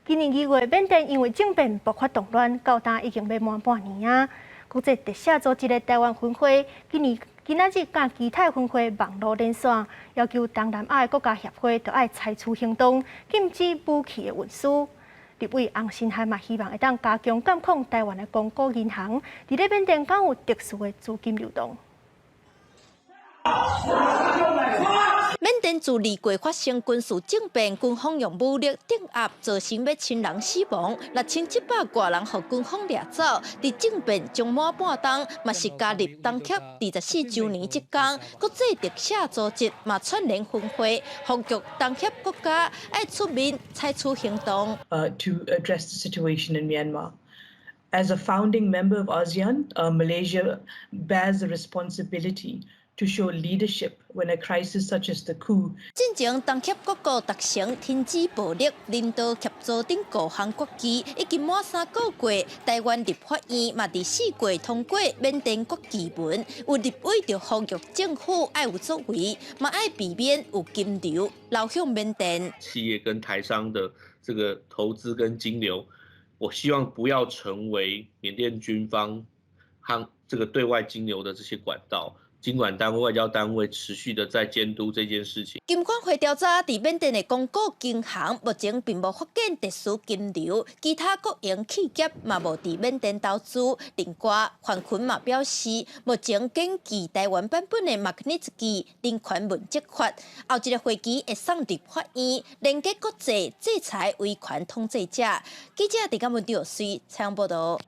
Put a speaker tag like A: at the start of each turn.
A: 今年2月，缅甸因为政变爆发动乱，到今已经要满半年啊。国际特赦组织的台湾分会今仔日甲其他分会网络连线，要求东南亚的国家协会要爱采取行动，禁止武器的运输。立委洪新海嘛希望会当加强监控台湾的公股银行，伫咧缅甸敢有特殊的资金流动。
B: 缅甸自2月发生军事政变，军方用武力镇压，造成要千人死亡，6700多人被军方掠走。伫政变将满半冬，嘛是加入东协24周年即天，国际特赦组织嘛串联分会，呼吁东协国家要出面采取行动。
C: To address the situation in Myanmar. As a founding member of ASEAN, Malaysia bears the responsibility to show leadership when a crisis such as the coup.
B: 进前，东协各国达成停止暴力、领导协助等各项国旗，已经满3个月。台湾立法院嘛伫4月通过缅甸国旗文，有立委就呼吁政府要有作为，嘛要避免有金流流向缅甸。
D: 企业跟台商的这个投资跟金流，我希望不要成为缅甸军方和这个对外金流的这些管道。经管单位、外交单位持续的在监督这件事情。
B: 金管会调查，伫缅甸的公股银行目前并无发现特殊金流，其他国营企业嘛无伫缅甸投资。另外，范群嘛表示，目前根据台湾版本的马克尼茨基人权问责法，后一个会期会送入法院，连接国际制裁维权统治者。记者伫港文电视采访报道。